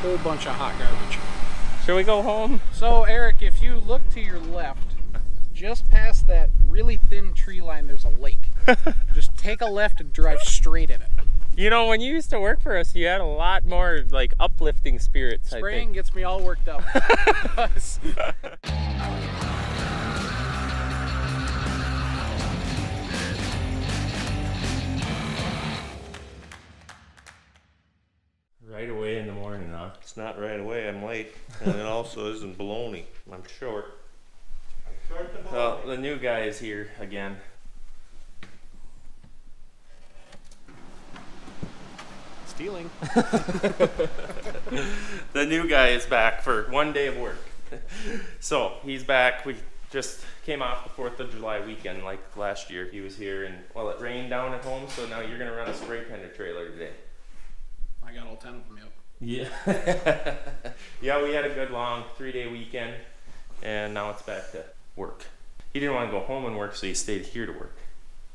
whole bunch of hot garbage. Should we go home? So Eric, if you look to your left, just past that really thin tree line, there's a lake. Just take a left and drive straight in it. You know, when you used to work for us, you had a lot more like uplifting spirits. Spraying I think. gets me all worked up. Right away in the morning, huh? It's not right away, I'm late. And it also isn't baloney. I'm short. I'm short the Well, baloney. the new guy is here again. Stealing. The new guy is back for one day of work. So he's back. We just came off the 4th of July weekend like last year. He was here and, well, it rained down at home, so now you're going to run a spray tender trailer today. I got all 10 of them, yep. Yeah. Yeah, we had a good long 3-day weekend, and now it's back to work. He didn't want to go home and work, so he stayed here to work.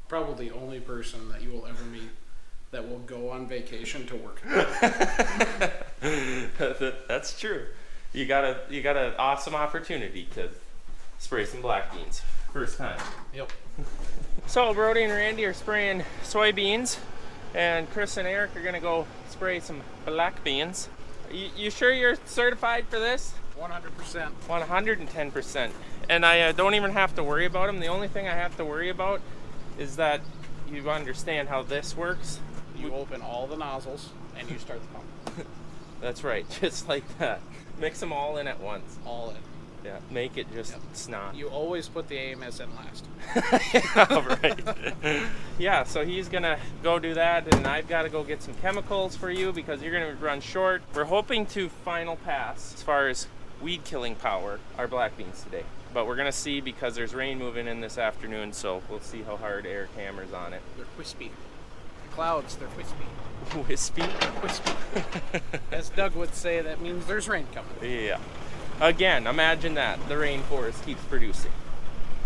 Probably the only person that you will ever meet that will go on vacation to work. That's true. You got an awesome opportunity to spray some black beans. First time. Yep. So Brody and Randy are spraying soybeans, and Chris and Eric are gonna go spray some black beans. You sure you're certified for this? 100%. 110%. And I don't even have to worry about them. The only thing I have to worry about is that you understand how this works. You open all the nozzles and you start the pump. That's right, just like that. Mix them all in at once. All in. Yeah, make it just snot. You always put the AMS in last. Yeah, right. Yeah, so he's gonna go do that, and I've got to go get some chemicals for you because you're gonna run short. We're hoping to final pass as far as weed killing power our black beans today, but we're gonna see because there's rain moving in this afternoon, so we'll see how hard Eric hammers on it. They're wispy. The clouds, they're wispy. Wispy? Wispy. As Doug would say, that means there's rain coming. Yeah. Again, imagine that. The rainforest keeps producing.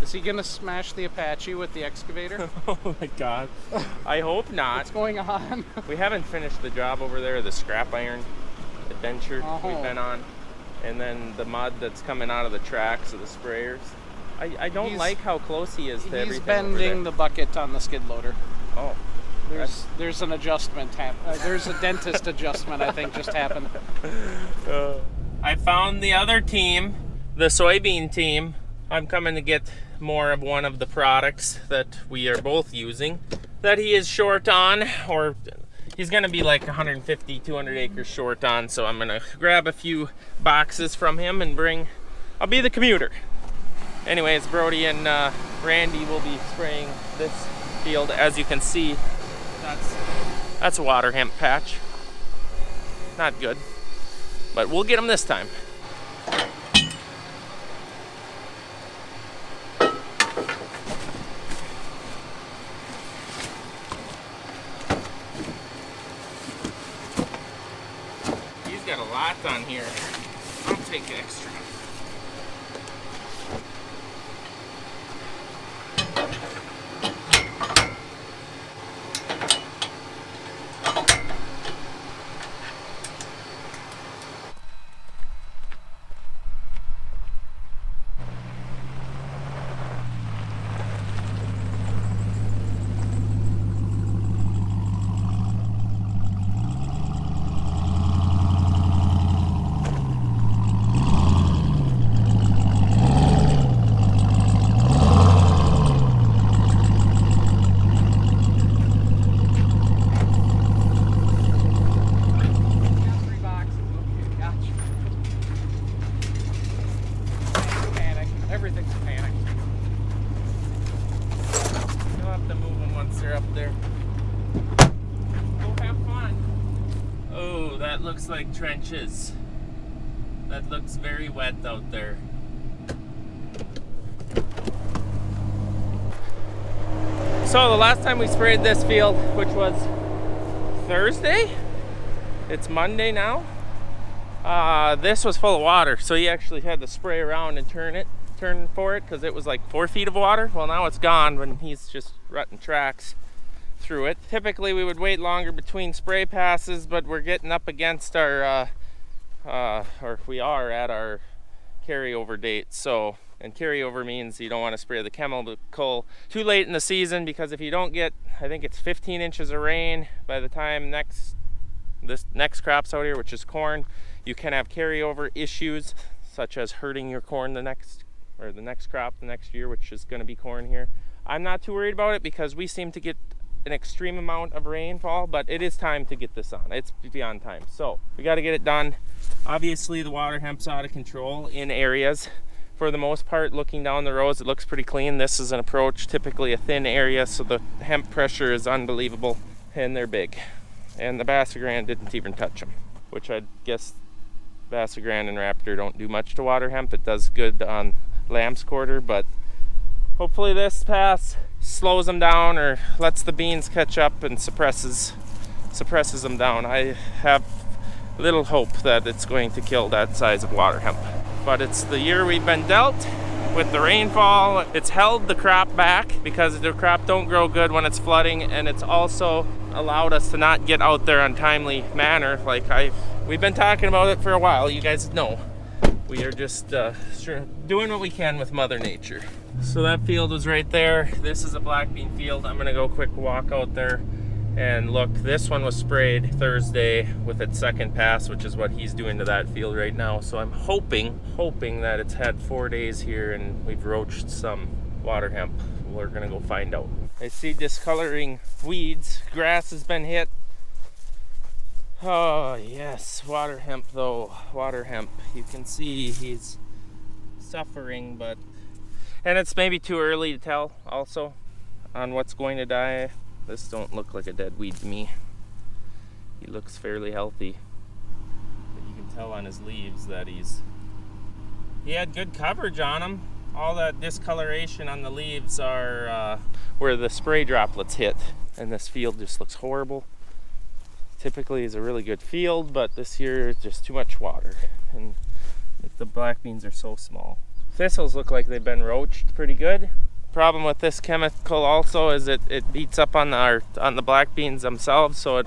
Is he gonna smash the Apache with the excavator? Oh my God. I hope not. What's going on? We haven't finished the job over there, the scrap iron adventure we've been on. And then the mud that's coming out of the tracks of the sprayers. I don't like how close he is to everything. He's bending the bucket on the skid loader. Oh. There's an adjustment. There's a dentist adjustment, I think, just happened. I found the other team, the soybean team. I'm coming to get more of one of the products that we are both using that he is short on, or he's going to be like 150, 200 acres short on. So I'm going to grab a few boxes from him and I'll be the commuter. Anyways, Brody and Randy will be spraying this field. As you can see, that's a water hemp patch. Not good, but we'll get them this time. He's got a lot on here. I'll take extra. Everything's a panic. You'll have to move them once they're up there. Go have fun. Oh, that looks like trenches. That looks very wet out there. So the last time we sprayed this field, which was Thursday, it's Monday now. This was full of water, so he actually had to spray around and turn for it because it was like 4 feet of water. Well, now it's gone when he's just rutting tracks through it. Typically we would wait longer between spray passes, but we're getting up against our or we are at our carryover date. So, and carryover means you don't want to spray the chemical too late in the season, because if you don't get, I think it's 15 inches of rain by the time this next crop's out here, which is corn, you can have carryover issues such as hurting your corn the next crop the next year, which is going to be corn here. I'm not too worried about it because we seem to get an extreme amount of rainfall, but it is time to get this on. It's beyond time. So we got to get it done. Obviously the water hemp's out of control in areas. For the most part, looking down the rows, it looks pretty clean. This is an approach, typically a thin area, so the hemp pressure is unbelievable, and they're big. And the Bassagran didn't even touch them, which I guess Bassagran and Raptor don't do much to water hemp. It does good on lamb's quarter, but hopefully this pass slows them down or lets the beans catch up and suppresses them down. I have little hope that it's going to kill that size of water hemp. But it's the year we've been dealt with the rainfall. It's held the crop back because the crop don't grow good when it's flooding, and it's also allowed us to not get out there on timely manner. We've been talking about it for a while. You guys know. We are just doing what we can with Mother Nature. So that field was right there. This is a black bean field. I'm gonna go quick walk out there and look. This one was sprayed Thursday with its second pass, which is what he's doing to that field right now. So I'm hoping that it's had 4 days here and we've roached some water hemp. We're gonna go find out. I see discoloring weeds. Grass has been hit. Oh yes, water hemp though. Water hemp. You can see he's suffering, and it's maybe too early to tell also on what's going to die. This don't look like a dead weed to me. He looks fairly healthy, but you can tell on his leaves that he had good coverage on him. All that discoloration on the leaves are where the spray droplets hit, and this field just looks horrible. Typically is a really good field, but this year it's just too much water, and the black beans are so small. Thistles look like they've been roached pretty good. Problem with this chemical also is it beats up on the black beans themselves, so it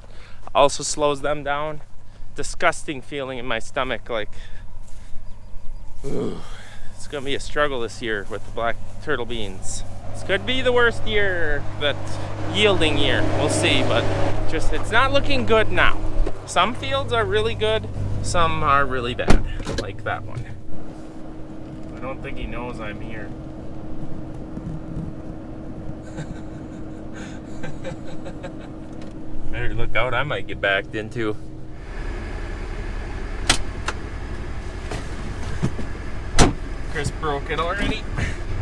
also slows them down. Disgusting feeling in my stomach, it's gonna be a struggle this year with the black turtle beans. This could be the worst year, but yielding year. We'll see, but it's not looking good now. Some fields are really good, some are really bad, like that one. I don't think he knows I'm here. Better look out, I might get backed into. Chris broke it already.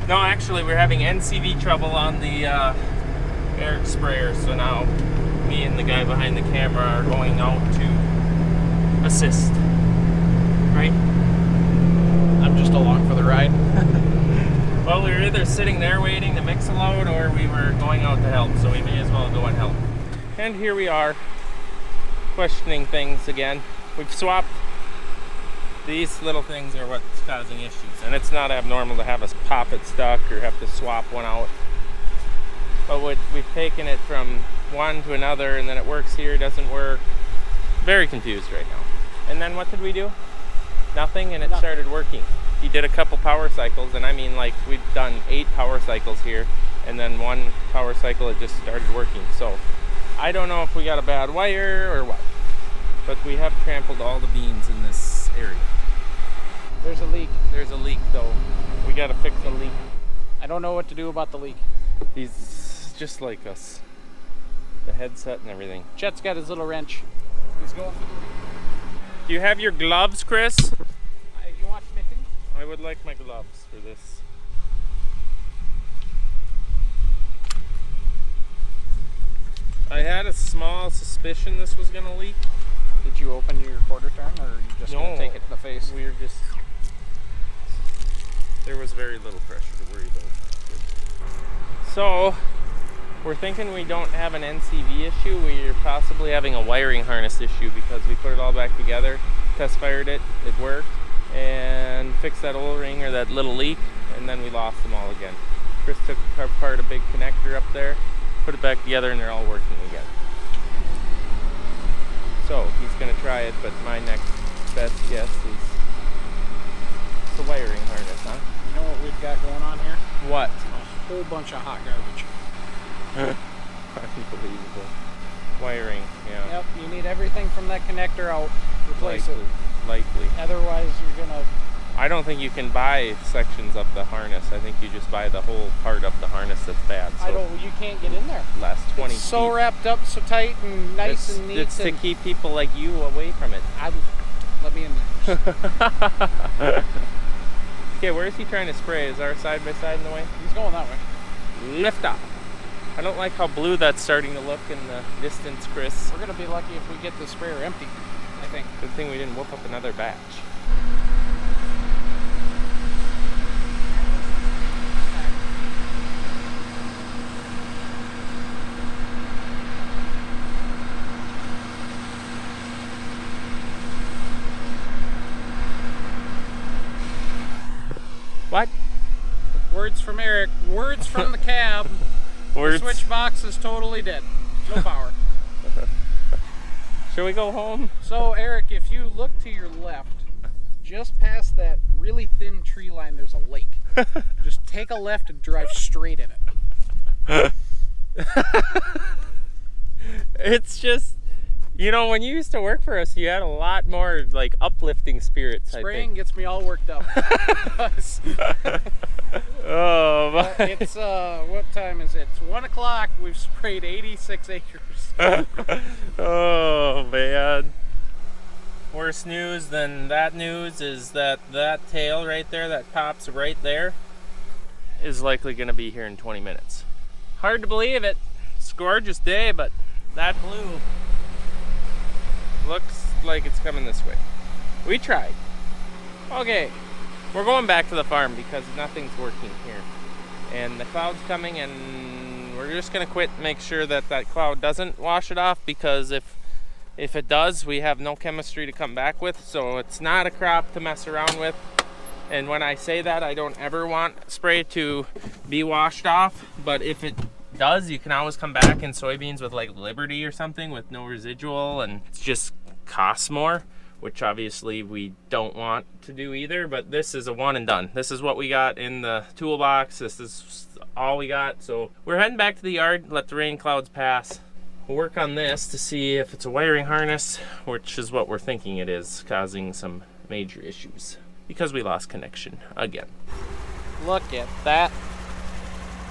No, actually, we're having NCV trouble on the air sprayer, so now me and the guy behind the camera are going out to assist. Right? I'm just along for the ride. Well, we were either sitting there waiting to mix a load, or we were going out to help, so we may as well go and help. And here we are, questioning things again. We've swapped. These little things are what's causing issues, and it's not abnormal to have us pop it stuck or have to swap one out. But we've taken it from one to another, and then it works here, doesn't work. Very confused right now. And then what did we do? Nothing, and it started working. He did a couple power cycles, and I mean, we've done 8 power cycles here, and then one power cycle it just started working. So I don't know if we got a bad wire or what, but we have trampled all the beans in this area. There's a leak. There's a leak though. We gotta fix the leak. I don't know what to do about the leak. He's just like us. The headset and everything. Chet's got his little wrench. He's going for the leak. Do you have your gloves, Chris? You want mittens? I would like my gloves for this. I had a small suspicion this was gonna leak. Did you open your quarter turn, or are you just gonna take it to the face? We were just. There was very little pressure to worry about. So, we're thinking we don't have an NCV issue. We're possibly having a wiring harness issue because we put it all back together, test fired it, it worked, and fixed that O-ring or that little leak, and then we lost them all again. Chris took apart a big connector up there, put it back together, and they're all working again. So he's gonna try it, but my next best guess is the wiring harness, huh? You know what we've got going on here? What? A whole bunch of hot garbage. Unbelievable. Wiring, yeah. Yep, you need everything from that connector out. Replace it. Likely. Otherwise, you're gonna. I don't think you can buy sections of the harness. I think you just buy the whole part of the harness that's bad. So You can't get in there. last 20 It's so feet. wrapped up, so tight and nice and neat. It's to keep people like you away from it. Let me in there. Okay, where is he trying to spray? Is our side by side in the way? He's going that way. Lift off. I don't like how blue that's starting to look in the distance, Chris. We're gonna be lucky if we get the sprayer empty, I think. Good thing we didn't whoop up another batch. What? Words from Eric. Words from the cab. Words. The switch box is totally dead. No power. Shall we go home? So Eric, if you look to your left, just past that really thin tree line, there's a lake. Just take a left and drive straight in it. It's just, you know, when you used to work for us, you had a lot more like uplifting spirits. Spraying gets me all worked up. Oh, my. It's what time is it? It's 1 o'clock. We've sprayed 86 acres. Oh man. Worse news than that news is that tail right there that pops right there is likely going to be here in 20 minutes. Hard to believe it. It's a gorgeous day, but that blue looks like it's coming this way. We tried. Okay, we're going back to the farm because nothing's working here. And the cloud's coming, and we're just gonna quit and make sure that that cloud doesn't wash it off, because if it does, we have no chemistry to come back with. So it's not a crop to mess around with. And when I say that, I don't ever want spray to be washed off, but if it does, you can always come back in soybeans with like Liberty or something with no residual, and it just costs more, which obviously we don't want to do either. But this is a one and done. This is what we got in the toolbox. This is all we got. So we're heading back to the yard, let the rain clouds pass. We'll work on this to see if it's a wiring harness, which is what we're thinking it is, causing some major issues because we lost connection again. Look at that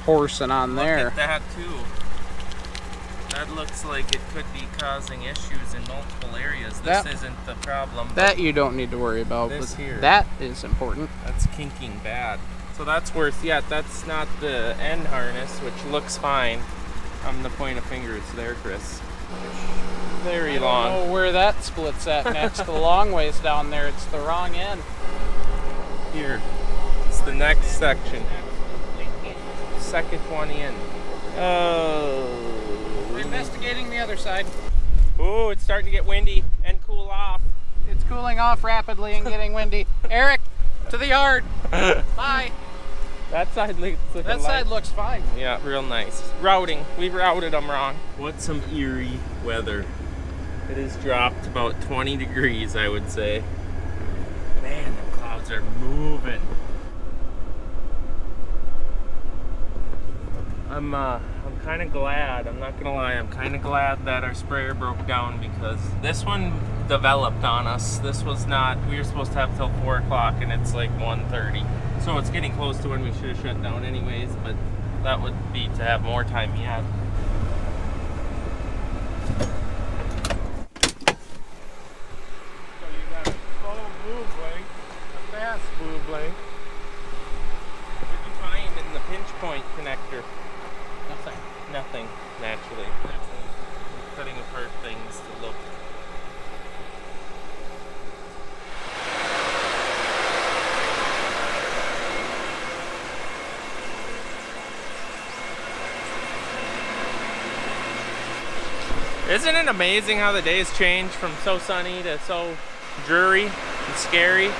horsing on there. Look at that too. That looks like it could be causing issues in multiple areas. This isn't the problem. That you don't need to worry about. This but here. That is important. That's kinking bad. So that's worse. Yeah, that's not the end harness, which looks fine. I'm the point of fingers there, Chris. Very long. I don't know where that splits at next. The long ways down there, it's the wrong end. Here. It's the next section. Second one in. Oh. We're investigating the other side. Oh, it's starting to get windy and cool off. It's cooling off rapidly and getting windy. Eric, to the yard. Bye. That side looks like That side looks fine. Yeah, real nice. Routing. We routed them wrong. What some eerie weather. It has dropped about 20 degrees, I would say. Man, the clouds are moving. I'm kind of glad, I'm not gonna lie, I'm kind of glad that our sprayer broke down, because this one developed on us. This was not, we were supposed to have till 4 o'clock and it's like 1:30. So it's getting close to when we should have shut down anyways, but that would be to have more time yet. So you got a slow blue blank, a fast blue blank. What did you find in the pinch point connector? Nothing, naturally. I'm cutting apart things to look. Isn't it amazing how the days change from so sunny to so dreary and scary?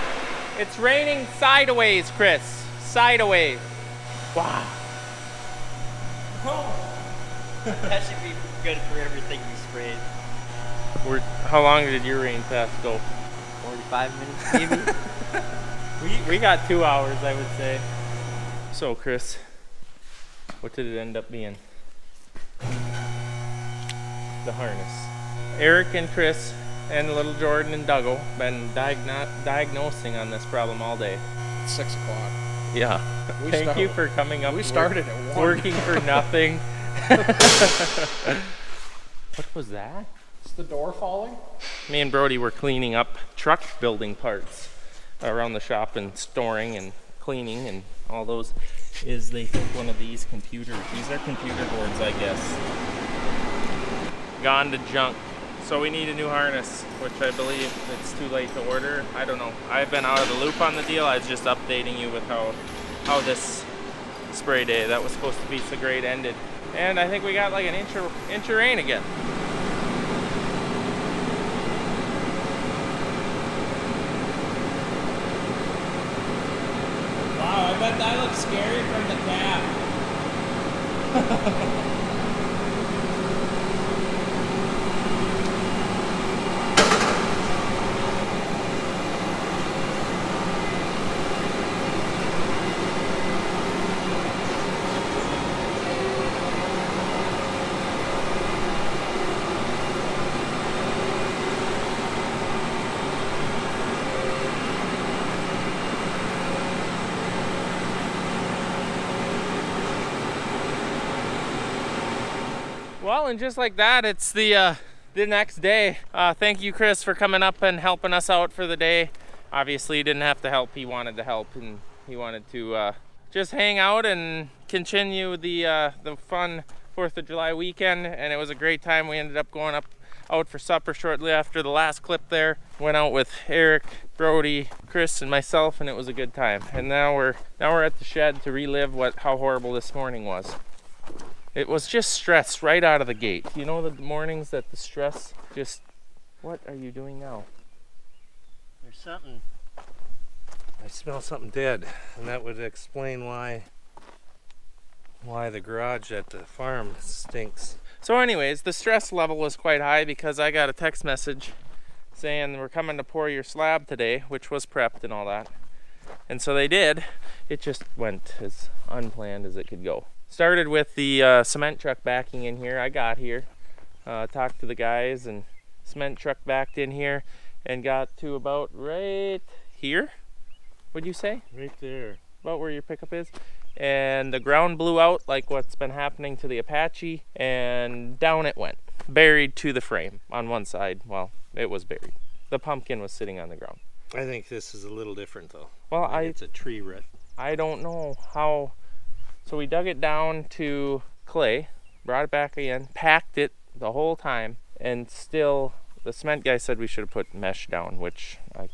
It's raining sideways, Chris. Sideways. Wow. That should be good for everything we sprayed. How long did your rain fast go? 45 5 minutes maybe. We got 2 hours, I would say. So Chris, what did it end up being? The harness. Eric and Chris and little Jordan and Dougal been diagnosing on this problem all day. It's 6 o'clock. Yeah. Thank you for coming up. We started at 1. Working for nothing. What was that? Is the door falling? Me and Brody were cleaning up truck building parts around the shop and storing and cleaning and all those. They think one of these computers. These are computer boards, I guess. Gone to junk. So we need a new harness, which I believe it's too late to order. I don't know. I've been out of the loop on the deal. I was just updating you with how this spray day that was supposed to be so great ended. And I think we got like an inch of rain again. Wow, I bet that looks scary from the cab. Well, and just like that, it's the next day. Thank you, Chris, for coming up and helping us out for the day. Obviously, he didn't have to help. He wanted to help, and he wanted to just hang out and continue the fun 4th of July weekend. And it was a great time. We ended up going out for supper shortly after the last clip there. Went out with Eric, Brody, Chris, and myself, and it was a good time. And now we're at the shed to relive how horrible this morning was. It was just stress right out of the gate. You know the mornings that the stress just... What are you doing now? There's something. I smell something dead, and that would explain why the garage at the farm stinks. So anyways, the stress level was quite high because I got a text message saying we're coming to pour your slab today, which was prepped and all that. And so they did. It just went as unplanned as it could go. Started with the cement truck backing in here. I got here, talked to the guys, and cement truck backed in here and got to about right here. What'd you say? Right there. About where your pickup is. And the ground blew out like what's been happening to the Apache, and down it went. Buried to the frame on one side. Well, it was buried. The pumpkin was sitting on the ground. I think this is a little different though. Well, it's a tree root. I don't know how. So we dug it down to clay, brought it back again, packed it the whole time, and still the cement guy said we should have put mesh down, which I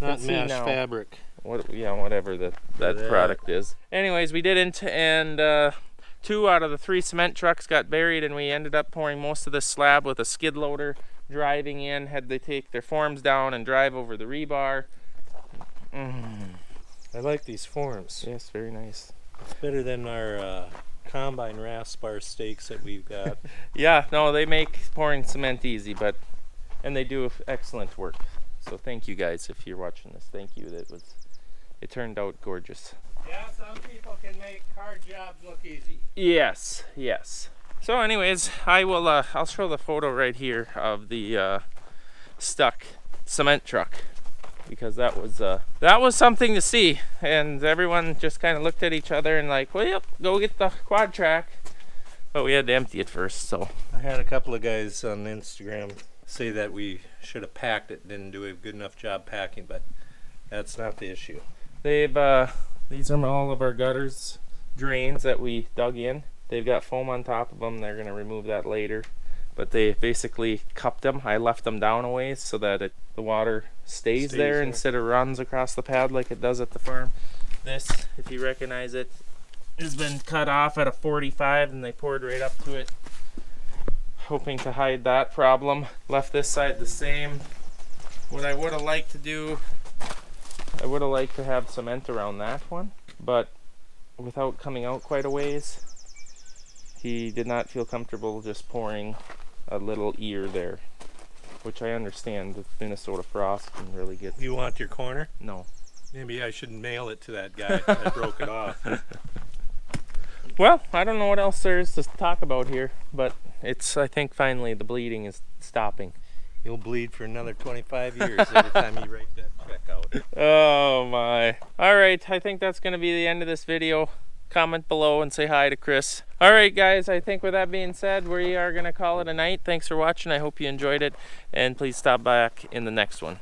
Not can see mesh, now. fabric. Whatever that product is. Anyways, we didn't, and 2 out of the 3 cement trucks got buried, and we ended up pouring most of this slab with a skid loader, driving in, had they take their forms down and drive over the rebar. I like these forms. Yes, very nice. It's better than our combine rasp bar stakes that we've got. Yeah, no, they make pouring cement easy, and they do excellent work. So thank you guys if you're watching this. Thank you. It turned out gorgeous. Yeah, some people can make hard jobs look easy. Yes. So anyways, I'll show the photo right here of the stuck cement truck, because that was something to see, and everyone just kind of looked at each other and like, well, yep, go get the quad track, but we had to empty it first. So I had a couple of guys on Instagram say that we should have packed it, didn't do a good enough job packing, but that's not the issue. these are all of our gutters, drains that we dug in. They've got foam on top of them. They're going to remove that later, but they basically cupped them. I left them down a ways so that the water stays there instead of runs across the pad like it does at the farm. This, if you recognize it, has been cut off at a 45, and they poured right up to it, hoping to hide that problem. Left this side the same. What I would have liked to do, I would have liked to have cement around that one, but without coming out quite a ways, he did not feel comfortable just pouring a little ear there, which I understand the Minnesota frost can really get. You want your corner? No. Maybe I should mail it to that guy that broke it off. Well, I don't know what else there is to talk about here, but I think finally the bleeding is stopping. You'll bleed for another 25 years every time you write that check out. Oh my. Alright, I think that's going to be the end of this video. Comment below and say hi to Chris. Alright guys, I think with that being said, we are going to call it a night. Thanks for watching. I hope you enjoyed it, and please stop back in the next one.